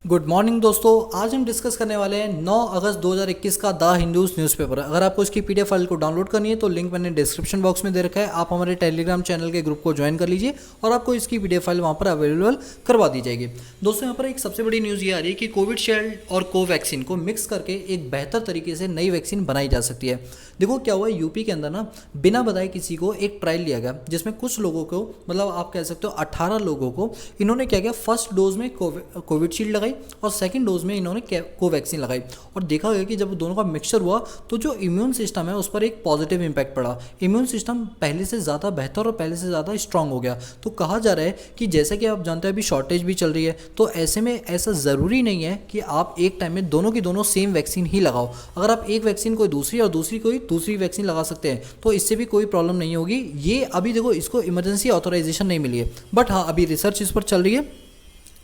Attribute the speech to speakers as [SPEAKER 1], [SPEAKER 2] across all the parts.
[SPEAKER 1] Good morning दोस्तों। आज हम डिस्कस करने वाले हैं 9 अगस्त 2021 का द हिंदूज न्यूज़पेपर। अगर आपको इसकी पीडीएफ फाइल को डाउनलोड करनी है तो लिंक मैंने डिस्क्रिप्शन बॉक्स में दे रखा है। आप हमारे टेलीग्राम चैनल के ग्रुप को ज्वाइन कर लीजिए और आपको इसकी पीडीएफ फाइल वहाँ पर अवेलेबल करवा दी जाएगी। दोस्तों यहाँ पर एक सबसे बड़ी न्यूज़ ये आ रही है कि कोविशील्ड और कोवैक्सीन को मिक्स करके एक बेहतर तरीके से नई वैक्सीन बनाई जा सकती है। देखो क्या हुआ, यूपी के अंदर ना बिना बताए किसी को एक ट्रायल लिया गया जिसमें कुछ लोगों को, मतलब आप कह सकते हो 18 लोगों को इन्होंने क्या किया, फर्स्ट डोज में कोविशील्ड लगाई और सेकंड डोज में इन्होंने कोवैक्सीन लगाई और देखा गया कि जब दोनों का मिक्सचर हुआ तो जो इम्यून सिस्टम है उस पर एक पॉजिटिव इंपैक्ट पड़ा। इम्यून सिस्टम पहले से ज़्यादा बेहतर और पहले से ज़्यादा स्ट्रांग हो गया। तो कहा जा रहा है कि जैसे कि आप जानते हैं अभी शॉर्टेज भी चल रही है, तो ऐसे में ऐसा ज़रूरी नहीं है कि आप एक टाइम में दोनों की दोनों सेम वैक्सीन ही लगाओ। अगर आप एक वैक्सीन कोई दूसरी और दूसरी कोई दूसरी वैक्सीन लगा सकते हैं तो इससे भी कोई प्रॉब्लम नहीं होगी। ये अभी देखो इसको इमरजेंसी ऑथराइजेशन नहीं मिली है, बट हाँ अभी रिसर्च इस पर चल रही है।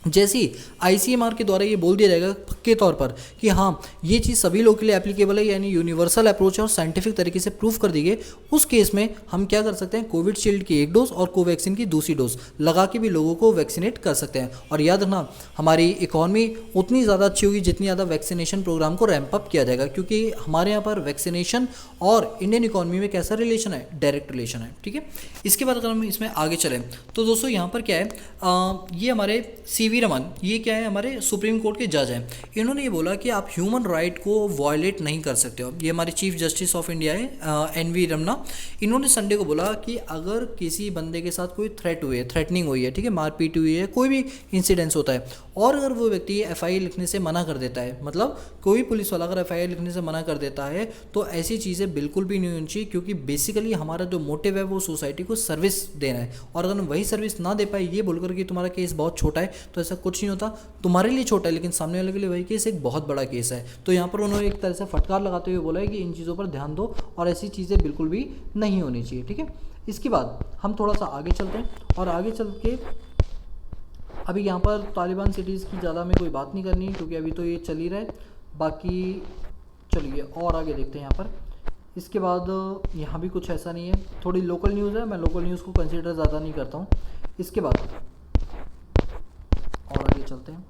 [SPEAKER 1] जैसी आईसीएमआर के द्वारा ये बोल दिया जाएगा पक्के तौर पर कि हाँ ये चीज़ सभी लोगों के लिए एप्लीकेबल है, यानी यूनिवर्सल अप्रोच है और साइंटिफिक तरीके से प्रूफ कर दी गई, उस केस में हम क्या कर सकते हैं, कोविशील्ड की एक डोज और कोवैक्सीन की दूसरी डोज लगा के भी लोगों को वैक्सीनेट कर सकते हैं। और याद रखना हमारी इकॉनमी उतनी ज़्यादा अच्छी होगी जितनी ज़्यादा वैक्सीनेशन प्रोग्राम को रैंप अप किया जाएगा, क्योंकि हमारे यहाँ पर वैक्सीनेशन और इंडियन इकॉनमी में कैसा रिलेशन है, डायरेक्ट रिलेशन है। ठीक है, इसके बाद अगर हम इसमें आगे चलें तो दोस्तों यहाँ पर क्या है, ये हमारे सीवी रमन, ये क्या है, हमारे सुप्रीम कोर्ट के जज हैं। इन्होंने ये बोला कि आप ह्यूमन राइट को वायलेट नहीं कर सकते हो। ये हमारे चीफ जस्टिस ऑफ इंडिया है एनवी रमना। इन्होंने संडे को बोला कि अगर किसी बंदे के साथ कोई थ्रेटनिंग हुई है, ठीक है, मारपीट हुई है, कोई भी इंसिडेंस होता है और अगर वो व्यक्ति एफआईआर लिखने से मना कर देता है, मतलब कोई पुलिस वाला अगर एफआईआर लिखने से मना कर देता है तो ऐसी चीज़ें बिल्कुल भी नहीं होनी चाहिए, क्योंकि बेसिकली हमारा जो मोटिव है वो सोसाइटी को सर्विस देना है। और अगर वही सर्विस ना दे पाए ये बोलकर कि तुम्हारा केस बहुत छोटा है, तो ऐसा कुछ नहीं होता। तुम्हारे लिए छोटा है लेकिन सामने वाले के लिए वही केस एक बहुत बड़ा केस है। तो यहाँ पर उन्होंने एक तरह से फटकार लगाते हुए बोला है कि इन चीज़ों पर ध्यान दो और ऐसी चीज़ें बिल्कुल भी नहीं होनी चाहिए। ठीक है, इसके बाद हम थोड़ा सा आगे चलते हैं और आगे चल के अभी यहाँ पर तालिबान सिटीज़ की ज़्यादा हमें कोई बात नहीं करनी है क्योंकि अभी तो ये चल ही रहा है। बाकी चलिए और आगे देखते हैं यहाँ पर। इसके बाद यहाँ भी कुछ ऐसा नहीं है, थोड़ी लोकल न्यूज़ है, मैं लोकल न्यूज़ को कंसिडर ज़्यादा नहीं करता हूँ। इसके बाद और आगे चलते हैं,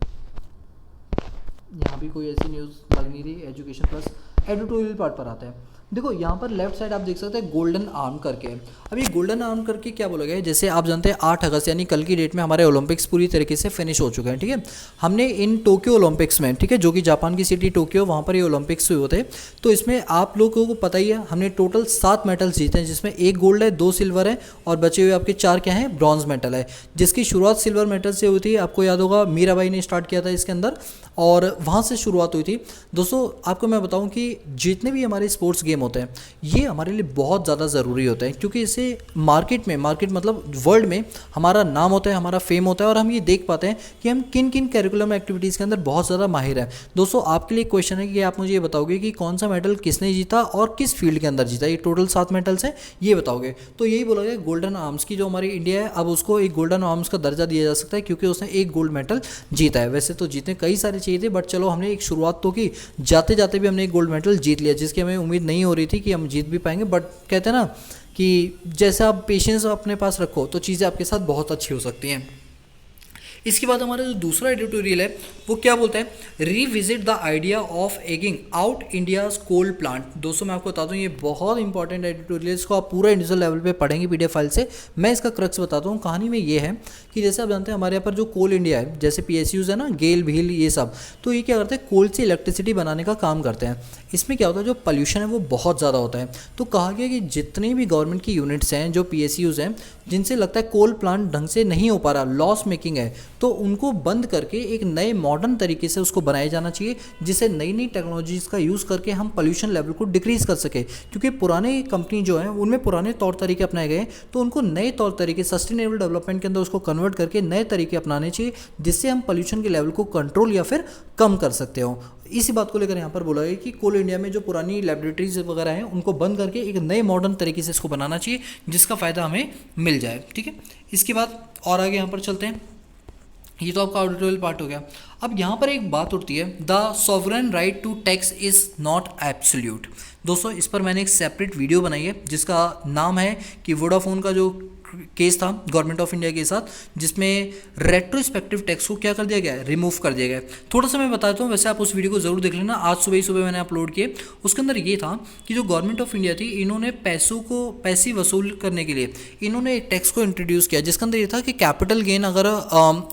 [SPEAKER 1] यहाँ भी कोई ऐसी न्यूज़ लग नहीं रही। एजुकेशन प्लस एडिटोरियल पार्ट पर आता है। देखो यहाँ पर लेफ्ट साइड आप देख सकते हैं गोल्डन आर्म करके। अब ये गोल्डन आर्म करके क्या बोला गया है, जैसे आप जानते हैं 8 अगस्त यानी कल की डेट में हमारे ओलंपिक्स पूरी तरीके से फिनिश हो चुके हैं। ठीक है, हमने इन टोक्यो ओलंपिक्स में, ठीक है, जो कि जापान की सिटी टोक्यो, वहाँ पर ये ओलंपिक्स हुए थे, तो इसमें आप लोगों को पता ही है हमने टोटल 7 मेडल्स जीते हैं, जिसमें 1 गोल्ड है, 2 सिल्वर है और बचे हुए आपके 4 क्या हैं, ब्रॉन्ज मेडल है, जिसकी शुरुआत सिल्वर मेडल से हुई थी। आपको याद होगा मीराबाई ने स्टार्ट किया था इसके अंदर और वहाँ से शुरुआत हुई थी। दोस्तों आपको मैं बताऊँ कि जितने भी हमारे स्पोर्ट्स गेम होते हैं ये हमारे लिए बहुत ज़्यादा ज़रूरी होता है, क्योंकि इससे मार्केट मतलब वर्ल्ड में हमारा नाम होता है, हमारा फेम होता है और हम ये देख पाते हैं कि हम किन किन करिकुलम एक्टिविटीज़ के अंदर बहुत ज़्यादा माहिर हैं। दोस्तों आपके लिए क्वेश्चन है कि आप मुझे ये बताओगे कि कौन सा मेडल किसने जीता और किस फील्ड के अंदर जीता। ये टोटल 7 मेडल्स हैं, ये बताओगे। तो यही बोला गया गोल्डन आर्म्स की जो हमारी इंडिया है, अब उसको एक गोल्डन आर्म्स का दर्जा दिया जा सकता है क्योंकि उसने 1 गोल्ड मेडल जीता है। वैसे तो जीतने कई सारे चाहिए थे, बट चलो हमने एक शुरुआत तो की, जाते जाते भी हमने एक गोल्ड मेडल जीत लिया, जिसकी हमें उम्मीद नहीं हो रही थी कि हम जीत भी पाएंगे। बट कहते हैं ना कि जैसे आप पेशेंस अपने पास रखो तो चीज़ें आपके साथ बहुत अच्छी हो सकती हैं। इसके बाद हमारा जो दूसरा एडिटोरियल है वो क्या बोलता है, revisit the idea of ageing out India's coal plant. दोस्तों मैं आपको बता दूं ये बहुत इंपॉर्टेंट एडिटोरियल, इसको आप पूरा इंडिविजुअल लेवल पे पढ़ेंगे पीडीएफ फाइल से। मैं इसका क्रक्स बताता हूँ। कहानी में ये है कि जैसे आप जानते हैं हमारे यहाँ पर जो कोल इंडिया है, जैसे पीएसयूज है ना, गेल भील ये सब, तो ये क्या करते हैं, कोल से इलेक्ट्रिसिटी बनाने का काम करते हैं। इसमें क्या होता है, जो पॉल्यूशन है वो बहुत ज़्यादा होता है। तो कहा गया कि जितनी भी गवर्नमेंट की यूनिट्स हैं, जो पीएसयूज हैं, जिनसे लगता है कोल प्लांट ढंग से नहीं हो पा रहा, लॉस मेकिंग है, तो उनको बंद करके एक नए मॉडर्न तरीके से उसको बनाया जाना चाहिए, जिससे नई नई टेक्नोलॉजीज़ का यूज़ करके हम पोल्यूशन लेवल को डिक्रीज़ कर सके। क्योंकि पुराने कंपनी जो है उनमें पुराने तौर तरीके अपनाए गए, तो उनको नए तौर तरीके सस्टेनेबल डेवलपमेंट के अंदर उसको कन्वर्ट करके नए तरीके अपनाने चाहिए, जिससे हम पोल्यूशन के लेवल को कंट्रोल या फिर कम कर सकते हो। इसी बात को लेकर यहाँ पर बोला गया कि कोल इंडिया में जो पुरानी लैबोरेटरीज वगैरह हैं उनको बंद करके एक नए मॉडर्न तरीके से इसको बनाना चाहिए, जिसका फ़ायदा हमें मिल जाए। ठीक है, इसके बाद और आगे यहाँ पर चलते हैं। ये तो आपका ऑडिटोरियल पार्ट हो गया। अब यहाँ पर एक बात उठती है, the sovereign right to tax is not absolute. दोस्तों इस पर मैंने एक सेपरेट वीडियो बनाई है जिसका नाम है कि वोडाफोन का जो केस था गवर्नमेंट ऑफ इंडिया के साथ, जिसमें रेट्रोस्पेक्टिव टैक्स को क्या कर दिया गया है, रिमूव कर दिया गया है। थोड़ा सा मैं बताता हूँ, वैसे आप उस वीडियो को जरूर देख लेना, आज सुबह ही सुबह मैंने अपलोड किए। उसके अंदर ये था कि जो गवर्नमेंट ऑफ इंडिया थी, इन्होंने पैसे वसूल करने के लिए इन्होंने एक टैक्स को इंट्रोड्यूस किया, जिसके अंदर ये था कि कैपिटल गेन अगर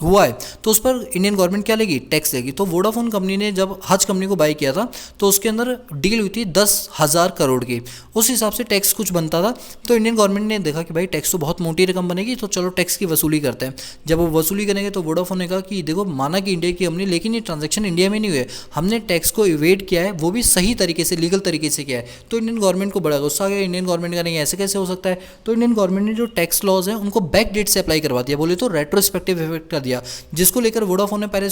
[SPEAKER 1] हुआ है तो उस पर इंडियन गवर्नमेंट क्या लेगी, टैक्स लेगी। तो वोडाफोन कंपनी ने जब हज कंपनी को बाय किया था तो उसके अंदर डील हुई थी 10,000 करोड़ की, उस हिसाब से टैक्स कुछ बनता था। तो इंडियन गवर्नमेंट ने देखा कि भाई टैक्स तो बहुत मोटी रकम बनेगी, तो चलो टैक्स की वसूली करते हैं। जब वो वसूली करेंगे तो वोडाफोन ने कहा कि देखो माना कि इंडिया की कंपनी, लेकिन ये ट्रांजैक्शन इंडिया में नहीं हुए, हमने टैक्स को इवेड किया है, वो भी सही तरीके से, लीगल तरीके से किया है। तो इंडियन गवर्नमेंट को बड़ा गुस्सा आ गया। इंडियन गवर्नमेंट का नहीं, ऐसे कैसे हो सकता है। तो इंडियन गवर्नमेंट ने जो टैक्स लॉज हैं उनको बैक डेट से अप्लाई करवा दिया, बोले तो रेट्रोस्पेक्टिव इफेक्ट कर दिया, जिसको लेकर वोडाफोन ने पहले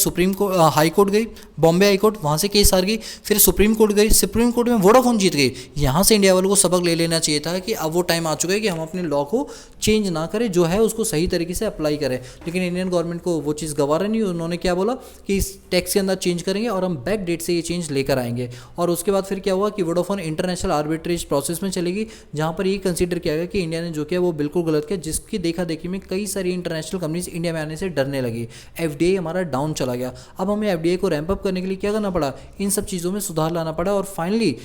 [SPEAKER 1] हाई कोर्ट गई, बॉम्बे हाई कोर्ट, वहाँ से केस हार गई, फिर सुप्रीम कोर्ट गई, सुप्रीम कोर्ट में वोडाफोन जीत गई। यहाँ से इंडिया वालों को सबक ले लेना चाहिए था कि अब वो टाइम आ चुका है कि हम अपने लॉ को चेंज ना करें, जो है उसको सही तरीके से अप्लाई करें। लेकिन इंडियन गवर्नमेंट को वो चीज़ गवारा नहीं, उन्होंने क्या बोला कि इस टैक्स के अंदर चेंज करेंगे और हम बैक डेट से ये चेंज लेकर आएंगे। और उसके बाद फिर क्या हुआ कि वोडाफोन इंटरनेशनल आर्बिट्रेज प्रोसेस में चलेगी, जहाँ पर ये कंसीडर किया गया कि इंडिया ने जो किया वो बिल्कुल गलत किया, जिसकी देखा देखी में कई सारी इंटरनेशनल कंपनीज इंडिया में आने से डरने लगी। एफडीआई हमारा डाउन चला गया। अब हमें एफडीआई को रैंप अप करने के लिए क्या करना पड़ा, इन सब चीज़ों में सुधार लाना पड़ा। और फाइनली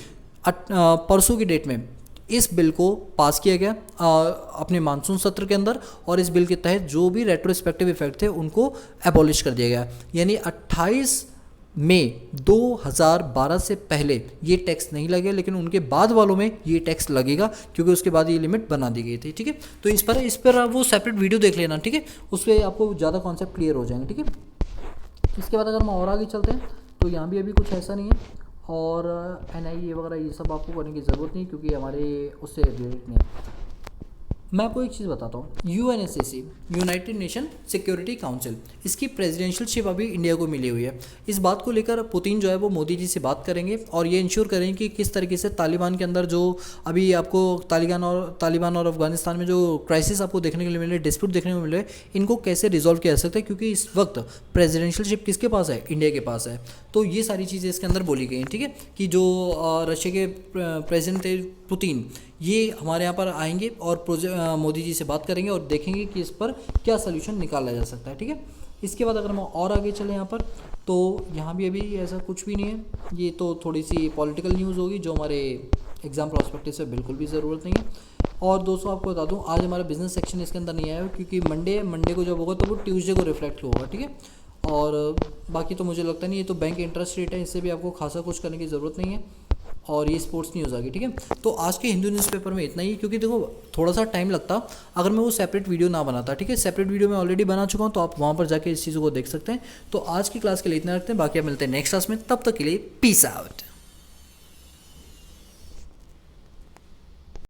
[SPEAKER 1] परसों की डेट में इस बिल को पास किया गया अपने मानसून सत्र के अंदर, और इस बिल के तहत जो भी रेट्रोस्पेक्टिव इफेक्ट थे उनको एबॉलिश कर दिया गया। यानी 28 मई 2012 से पहले ये टैक्स नहीं लगे, लेकिन उनके बाद वालों में ये टैक्स लगेगा, क्योंकि उसके बाद ये लिमिट बना दी गई थी। ठीक है, तो इस पर आप वो सेपरेट वीडियो देख लेना। ठीक है, उस पर आपको ज़्यादा कॉन्सेप्ट क्लियर हो जाएंगे। ठीक है, इसके बाद अगर हम और आगे चलते हैं तो यहाँ भी अभी कुछ ऐसा नहीं है, और NIA वगैरह ये सब आपको करने की ज़रूरत नहीं, क्योंकि हमारे उससे रिलेटेड नहीं है। मैं आपको एक चीज़ बताता हूँ, UNSC United nation security council, इसकी प्रेसिडेंशियलशिप अभी इंडिया को मिली हुई है। इस बात को लेकर पुतिन जो है वो मोदी जी से बात करेंगे और ये इंश्योर करेंगे कि किस तरीके से तालिबान के अंदर जो अभी आपको तालिबान और अफगानिस्तान में जो क्राइसिस आपको देखने के लिए मिले, डिस्प्यूट देखने को मिले, इनको कैसे रिजॉल्व किया जा सकता है, क्योंकि इस वक्त प्रेसिडेंशियलशिप किसके पास है, इंडिया के पास है। तो ये सारी चीज़ें इसके अंदर बोली गई हैं। ठीक है, कि जो रशिया के प्रेसिडेंट थे पुतिन, ये हमारे यहाँ पर आएंगे और मोदी जी से बात करेंगे और देखेंगे कि इस पर क्या सलूशन निकाला जा सकता है। ठीक है, इसके बाद अगर हम और आगे चलें यहाँ पर, तो यहाँ भी अभी ऐसा कुछ भी नहीं है। ये तो थोड़ी सी पॉलिटिकल न्यूज़ होगी जो हमारे एग्जाम प्रोस्पेक्टिव से बिल्कुल भी ज़रूरत नहीं है। और दोस्तों आपको बता दूँ, आज हमारा बिजनेस सेक्शन इसके अंदर नहीं आया, क्योंकि मंडे को जब होगा तो वो ट्यूसडे को रिफ्लेक्ट होगा। ठीक है, और बाकी तो मुझे लगता नहीं, ये तो बैंक इंटरेस्ट रेट है, इससे भी आपको खासा कुछ करने की ज़रूरत नहीं है। और ये स्पोर्ट्स न्यूज़ आ गई। ठीक है, तो आज के हिंदू न्यूज़पेपर में इतना ही, क्योंकि देखो थोड़ा सा टाइम लगता अगर मैं वो सेपरेट वीडियो ना बनाता। ठीक है, सेपरेट वीडियो मैं ऑलरेडी बना चुका हूँ, तो आप वहाँ पर जाके इस चीज़ों को देख सकते हैं। तो आज की क्लास के लिए इतना रखते हैं, बाकी आप मिलते हैं नेक्स्ट क्लास में, तब तक के लिए पीस आउट।